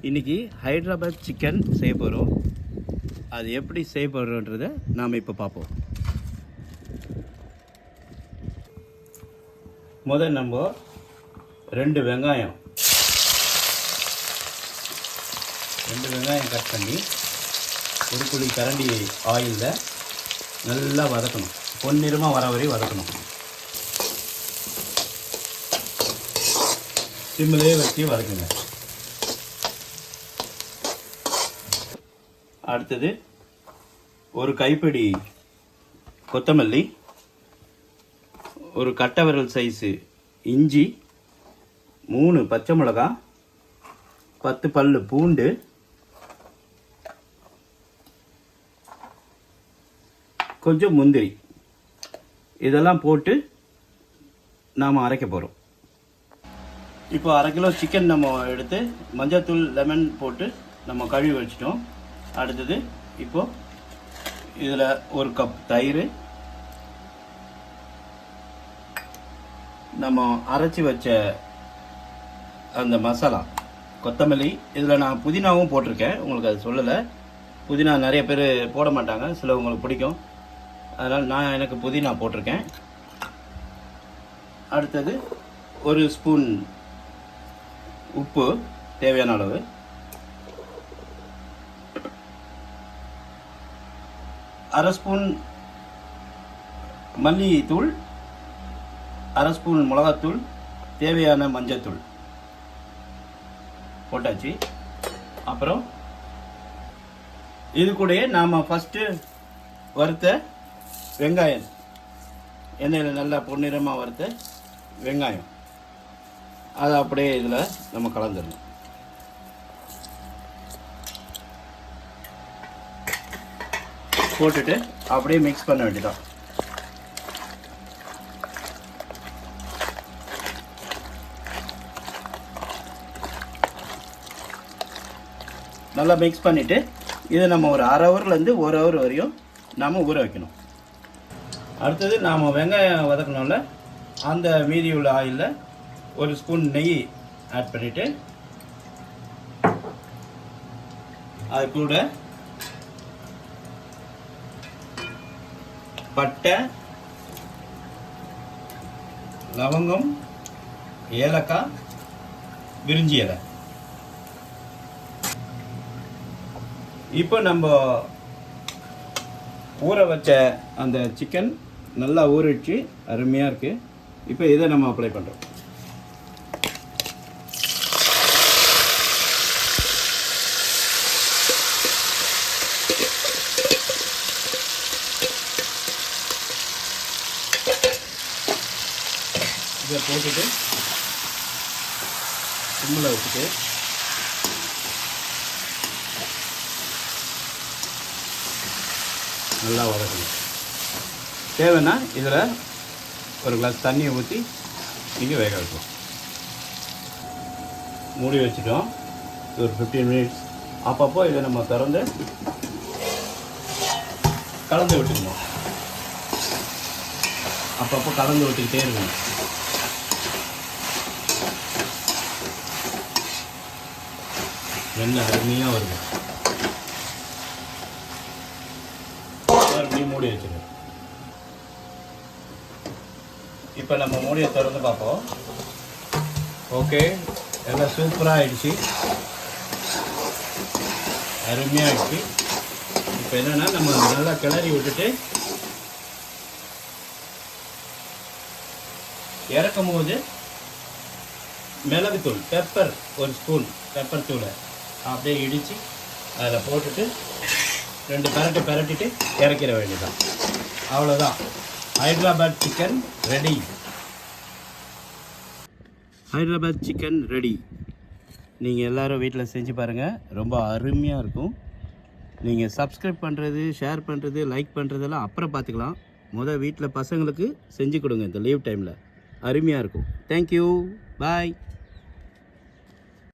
இன்றைக்கி ஹைதராபாத் சிக்கன் செய்ய போகிறோம். அது எப்படி செய்ய போகிறோன்றதை நாம் இப்போ பார்ப்போம். முதல் நம்ம 2 வெங்காயம் கட் பண்ணி ஒரு குழி கரண்டி ஆயிலில் நல்லா வதக்கணும். பொன்னிறமாக வர வரையும் வதக்கணும். சிம்மிலே வச்சு வதக்குங்க. அடுத்தது ஒரு கைப்பிடி கொத்தமல்லி, ஒரு கட்டை விரல் சைஸு இஞ்சி, 3 பச்சை மிளகாய், 10 பல்லு பூண்டு, கொஞ்சம் முந்திரி, இதெல்லாம் போட்டு நாம் அரைக்க போகிறோம். இப்போ 1/2 கிலோ சிக்கன் நம்ம எடுத்து மஞ்சள்தூள், லெமன் போட்டு நம்ம கழுவி வச்சிட்டோம். அடுத்தது இப்போ இதில் 1 கப் தயிர், நம்ம அரைச்சி வச்ச அந்த மசாலா, கொத்தமல்லி, இதில் நான் புதினாவும் போட்டிருக்கேன். உங்களுக்கு அது சொல்லலை. புதினா நிறைய பேர் போட மாட்டாங்க, சிலவங்களுக்கு பிடிக்கும். அதனால் எனக்கு புதினா போட்டிருக்கேன். அடுத்தது 1 ஸ்பூன் உப்பு தேவையான அளவு, அரை ஸ்பூன் மல்லித்தூள், அரை ஸ்பூன் மிளகாத்தூள், தேவையான மஞ்சத்தூள் போட்டாச்சு. அப்புறம் இது கூடயே நாம் ஃபஸ்ட்டு வறுத்த வெங்காயம், எண்ணெயில் நல்லா பொன்னிறமாக வறுத்த வெங்காயம், அதை அப்படியே இதில் நம்ம கலந்துடணும். போட்டுட்டு அப்படியே மிக்ஸ் பண்ண வேண்டியதான். நல்லா மிக்ஸ் பண்ணிவிட்டு இதை நம்ம ஒரு 1/2 ஹவர்லேருந்து 1 ஹவர் வரையும் நாம் ஊற வைக்கணும். அடுத்தது நாம் வெங்காயம் வதக்கணும்ல, அந்த மீதி உள்ள ஆயிலில் 1 ஸ்பூன் நெய் ஆட் பண்ணிவிட்டு அது கூட பட்டை, லவங்கம், ஏலக்காய், பிரிஞ்சி இலை. இப்போ நம்ம ஊற வச்ச அந்த சிக்கன் நல்லா ஊறிடுச்சு, அருமையாக இருக்குது. இப்போ இதை நம்ம அப்ளை பண்ணுறோம். இதை போட்டுட்டு சிம்மில் வச்சுட்டு நல்லா வதக்கணும். தேவைன்னா இதில் ஒரு கிளாஸ் தண்ணியை ஊற்றி நீங்கள் வேக வைக்கலாம். மூடி வச்சுட்டோம். ஒரு 15 மினிட்ஸ். அப்பப்போ இதை நம்ம திறந்து கலந்து விட்டுக்கணும். அப்பப்போ கலந்து விட்டுக்கிட்டே இருக்கணும். எண்ணெய் அருமையாக வருது. மறுபடியும் மூடி வச்சுருக்கோம். இப்போ நம்ம மூடியை திறந்து பார்ப்போம். ஓகே, எல்லாம் சூப்பராக ஆகிடுச்சு, அருமையாக ஆகிடுச்சு. இப்போ என்னென்னா நம்ம நல்லா கிளறி விட்டுட்டு இறக்கும் போது மிளகுத்தூள், பெப்பர் 1 ஸ்பூன் பெப்பர் தூளை அப்படியே இடித்து அதில் போட்டுட்டு 2 பெரட்டிட்டு இறக்கிற வேண்டியதான். அவ்வளோதான், Hyderabad chicken ready. Hyderabad chicken ready. நீங்கள் எல்லோரும் வீட்டில் செஞ்சு பாருங்கள், ரொம்ப அருமையாக இருக்கும். நீங்கள் சப்ஸ்கிரைப் பண்ணுறது, ஷேர் பண்ணுறது, லைக் பண்ணுறதெல்லாம் அப்புறம் பார்த்துக்கலாம். வீட்டில் பசங்களுக்கு செஞ்சு கொடுங்க. இந்த லீவ் டைமில் அருமையாக இருக்கும். தேங்க்யூ, பாய்.